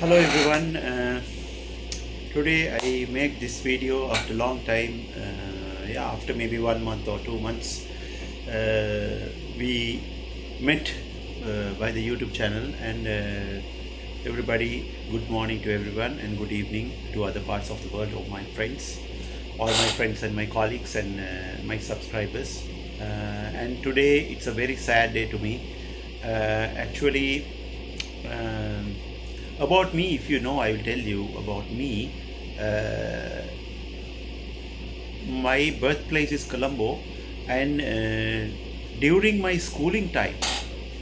Hello everyone. Today I make this video after a long time. After maybe 1 month or 2 months, we met by the YouTube channel. And everybody, good morning to everyone and good evening to other parts of the world, all my friends, and my colleagues and my subscribers. And today it's a very sad day to me. Actually. Um, about me, if you know, I will tell you about me. Uh, my birthplace is Colombo, and during my schooling time,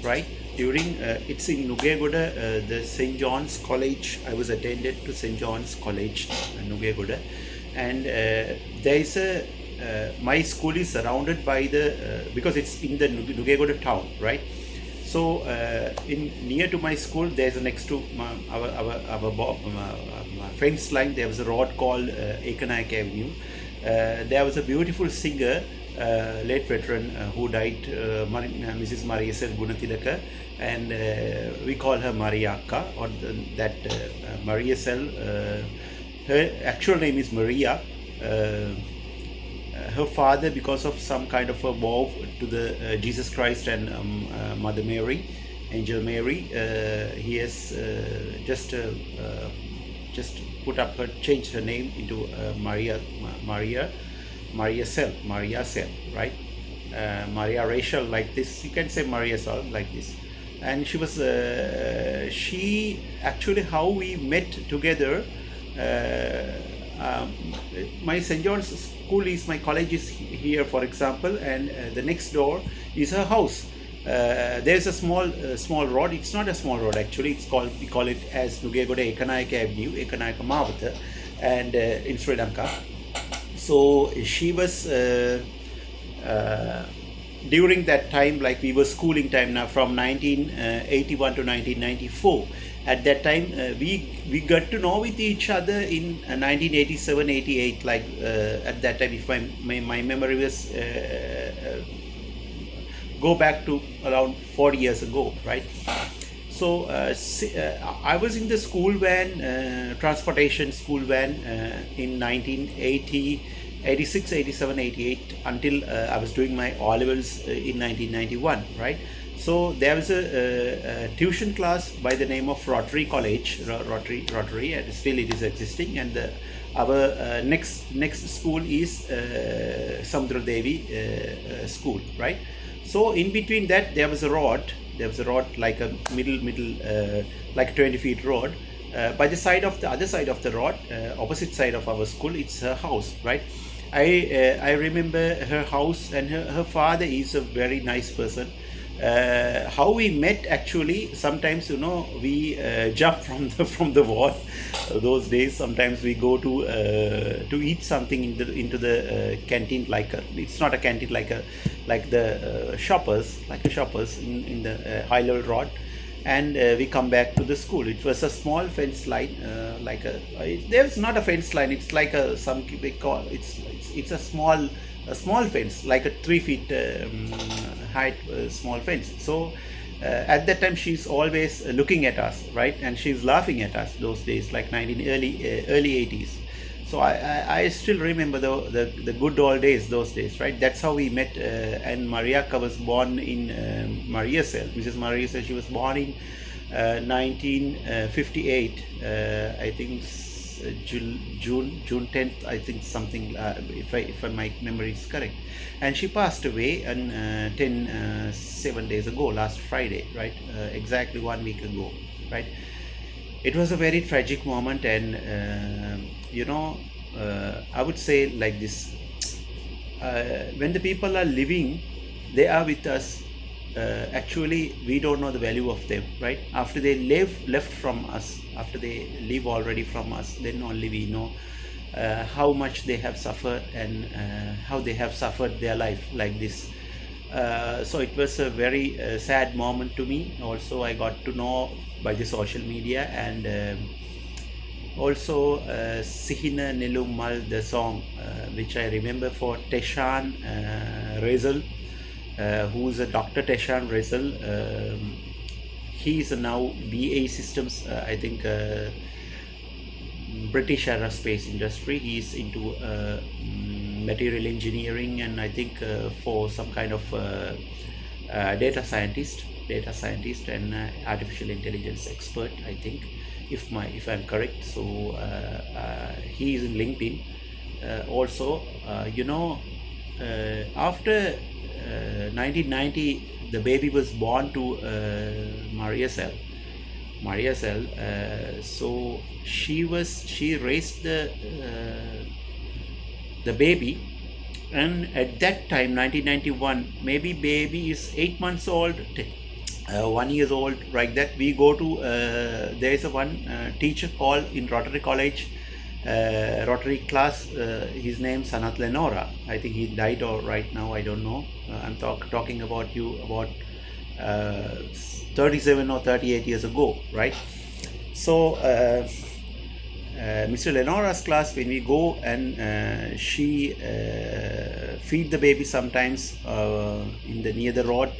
right? During it's in Nugegoda, the St. John's College. I was attended to St. John's College, Nugegoda, and there is a my school is surrounded by the because it's in the Nugegoda town, right? So in near to my school, there's a next to our fence line. There was a road called Ekanayaka Avenue. There was a beautiful singer, late veteran who died, Mrs. Mariasel Gunathilaka, and we call her Mariaka or Mariasel. Her actual name is Maria. Her father, because of some kind of a vow to the Jesus Christ and Mother Mary, Angel Mary, he has just changed her name into Maria Cell, right? Maria Rachel, like this. You can say Maria Cell, like this. And she actually, how we met together. Um, my St. John's school is my college is here, for example, and the next door is her house. There's a small road. It's not a small road actually. We call it as Nugegoda Ekanayaka Avenue, Ekanayaka Mavata, and in Sri Lanka. So she was during that time, like we were schooling time now, from 1981 to 1994. At that time, we got to know with each other in 1987, 88. Like at that time, if my memory was go back to around 40 years ago, right? So I was in the school van, transportation school van, in 1980, 86, 87, 88, until I was doing my O levels in 1991, right? So there was a tuition class by the name of Rotary College, Rotary, and still it is existing. And our next school is Samudra Devi school, right? So in between that there was a road. There was a road, like a middle like a 20 feet road. By the other side of the road, opposite side of our school, it's her house, right? I remember her house, and her father is a very nice person. How we met, actually, sometimes, we jump from the wall. Those days, sometimes we go to eat something into the canteen, it's not a canteen, like the shoppers, in the high level road. And we come back to the school. It was a small fence line, there's not a fence line. It's like it's a small fence, like a 3 feet height, small fence. So at that time, she's always looking at us, right? And she's laughing at us those days, like early 80s. So I still remember the good old days, those days, right? That's how we met. And Mariaka was born in Mariasel. Mrs. Mariasel, she was born in 1958. I think June 10th. I think something. If my memory is correct. And she passed away on 7 days ago, last Friday, right? Exactly 1 week ago, right? It was a very tragic moment, and I would say like this: when the people are living, they are with us. Actually, we don't know the value of them, right? After they left from us, after they leave already from us, then only we know how much they have suffered, and how they have suffered their life like this. So it was a very sad moment to me. Also, I got to know by the social media, and also Sihina Nilumal, the song, which I remember, for Teshan Rezel, who is a Dr. Teshan Rezel. he is now BA Systems, I think British aerospace industry. He's into material engineering, and I think for some kind of data scientist and artificial intelligence expert, I think, if I'm correct. So he is in LinkedIn. Also, after 1990, the baby was born to Maria Cell. So she raised the baby, and at that time, 1991, maybe baby is 8 months old, 1 year old, like that. We go to there is a one teacher called in Rotary College, Rotary class. His name Sanath Lenora. I think he died or right now, I don't know. I'm talking about you about 37 or 38 years ago, right? So Mr. Lenora's class, when we go, and she feed the baby sometimes near the road,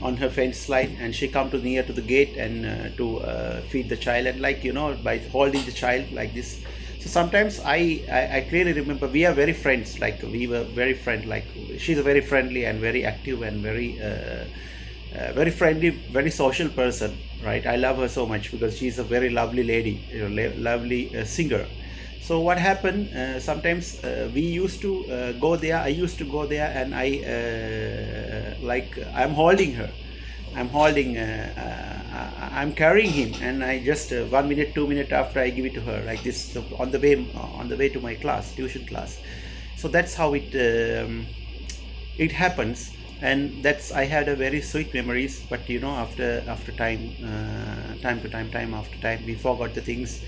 on her fence line, and she come to near to the gate and to feed the child, and by holding the child like this. So sometimes I clearly remember we are very friends, like we were very friend, like she's a very friendly and very active and very friendly, very social person, right? I love her so much because she's a very lovely lady, lovely singer. So what happened? Sometimes we used to go there. I used to go there, and I'm holding her. I'm carrying him, and I just 1 minute, 2 minutes after I give it to her, like this, on the way to my tuition class. So that's how it happens. And that's, I had a very sweet memories, but after time, time after time, we forgot the things.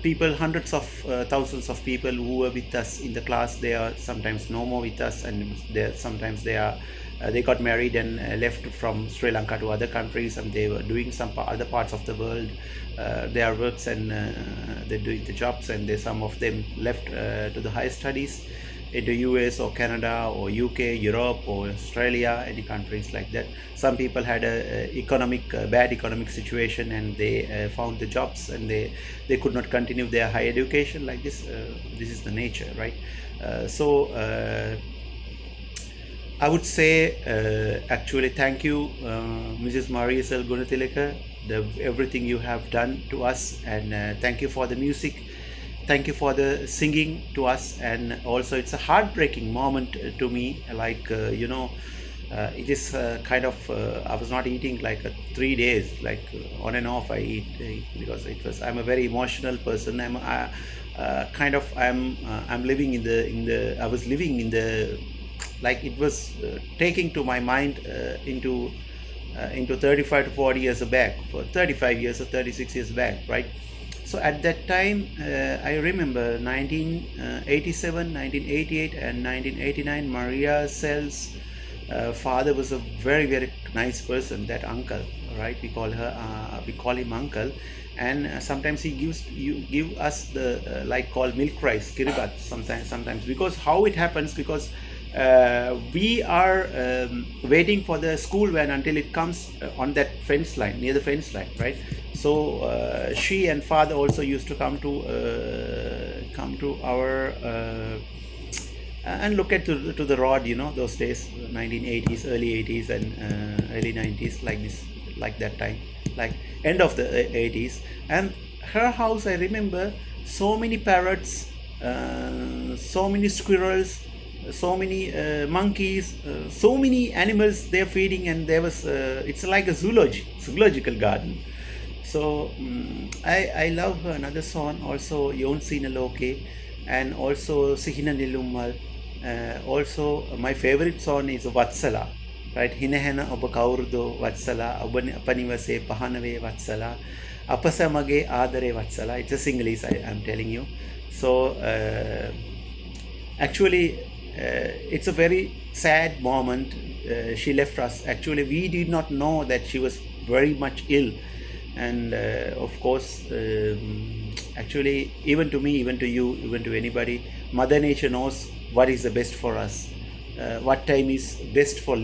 People, hundreds of thousands of people who were with us in the class, they are sometimes no more with us, and sometimes they got married and left from Sri Lanka to other countries, and they were doing some other parts of the world, their works, and they're doing the jobs, and some of them left to the higher studies into US or Canada or UK, Europe or Australia, any countries like that. Some people had a bad economic situation, and they found the jobs, and they could not continue their higher education like this. This is the nature, right? So I would say actually thank you, Mrs. Marisol Gunathilaka, everything you have done to us, and thank you for the music. Thank you for the singing to us, and also it's a heartbreaking moment to me. It is kind of I was not eating like 3 days, on and off I eat, because I'm a very emotional person. I'm living I was living in the, like, it was taking to my mind into 35 to 40 years back, for 35 years or 36 years back, right? So at that time, I remember 1987, 1988, and 1989. Maria Cell's father was a very, very nice person. That uncle, right? We call him uncle, and sometimes he give us the called milk rice, kiribat. Sometimes because how it happens, because we are waiting for the school van until it comes on that fence line, near the fence line, right? So she and father also used to come to our and look at to the road, those days, 1980s, early 80s, and early 90s, like this, like that time, like end of the 80s. And her house, I remember, so many parrots, so many squirrels, so many monkeys, so many animals they're feeding, and there was it's like a zoological garden. So I love another song also, Yon Sinaloke, and also Sihina Nilummal. Also my favorite song is Vatsala, right? Hinahena Oba Kaurdo Vatsala, Apanivase Pahanave Vatsala, Apasamage Adare Vatsala. It's a Sinhalese, I'm telling you. So actually it's a very sad moment. She left us. Actually, we did not know that she was very much ill, and of course, actually, even to me, even to you, even to anybody, Mother Nature knows what is the best for us, what time is best for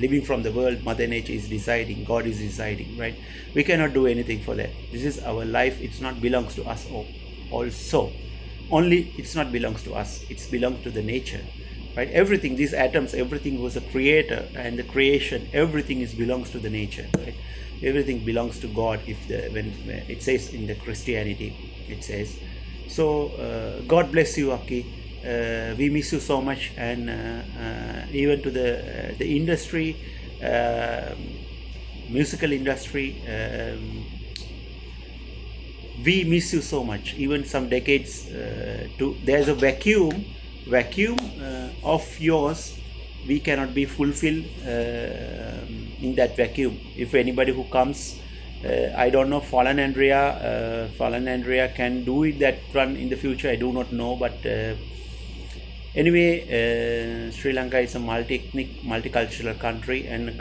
living from the world. Mother Nature is deciding, God is deciding, right? We cannot do anything for that. This is our life. It's not belongs to us also. Only it's not belongs to us. It's belongs to the nature, right? Everything, these atoms, everything was a creator, and the creation, everything is belongs to the nature, right? Everything belongs to God. If when it says in the Christianity, it says. So God bless you, Aki. We miss you so much, and even to the industry, musical industry. We miss you so much. Even some decades there's a vacuum of yours. We cannot be fulfilled in that vacuum. If anybody who comes, I don't know, Fallen Andrea can do it, that run in the future, I do not know, but anyway, Sri Lanka is a multi-ethnic, multicultural country, and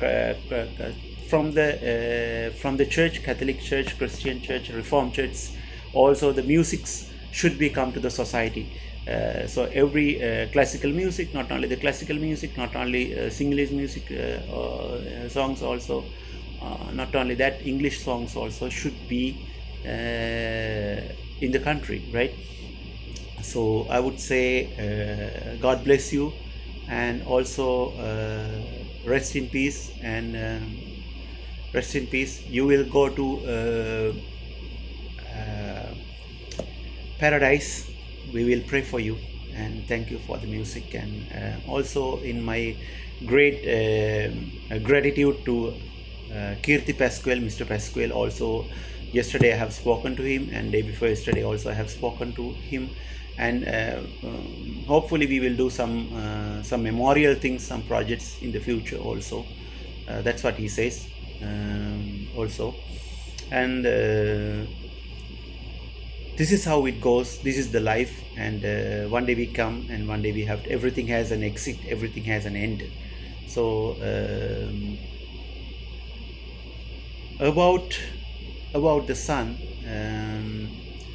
from the church, Catholic Church, Christian Church, Reformed Church, also the musics should be come to the society. So every classical music, not only the classical music, not only Sinhalese music songs also, not only that, English songs also should be in the country, right? So I would say God bless you, and also rest in peace, and rest in peace. You will go to paradise. We will pray for you, and thank you for the music, and also in my great gratitude to Kirti Pasquale, Mr. Pasquale. Also yesterday I have spoken to him, and day before yesterday also I have spoken to him, and hopefully we will do some memorial things, some projects in the future also. That's what he says also, and this is how it goes. This is the life, and one day we come, and one day we have everything has an exit, everything has an end. So about the son,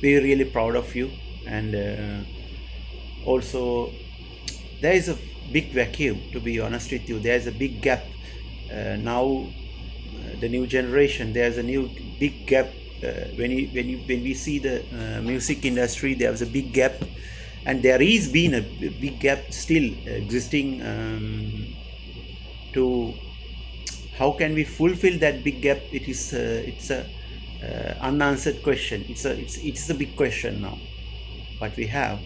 we're really proud of you, and also there is a big vacuum, to be honest with you. There's a big gap now. The new generation, there's a new big gap. When we see the music industry, there's a big gap, and there is been a big gap still existing. To how can we fulfill that big gap? It's a unanswered question. It's a big question now. What we have.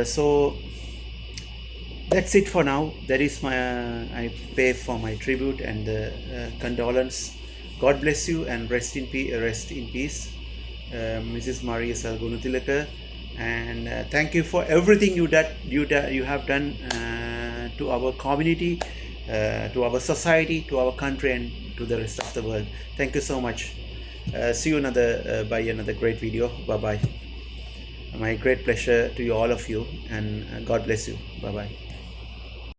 So that's it for now. That is my I pay for my tribute and condolence. God bless you, and rest in peace, Mrs. Maria Gunathilaka, and thank you for everything you have done to our community, to our society, to our country, and to the rest of the world. Thank you so much. See you by another great video. Bye bye. My great pleasure to you, all of you, and God bless you. Bye bye.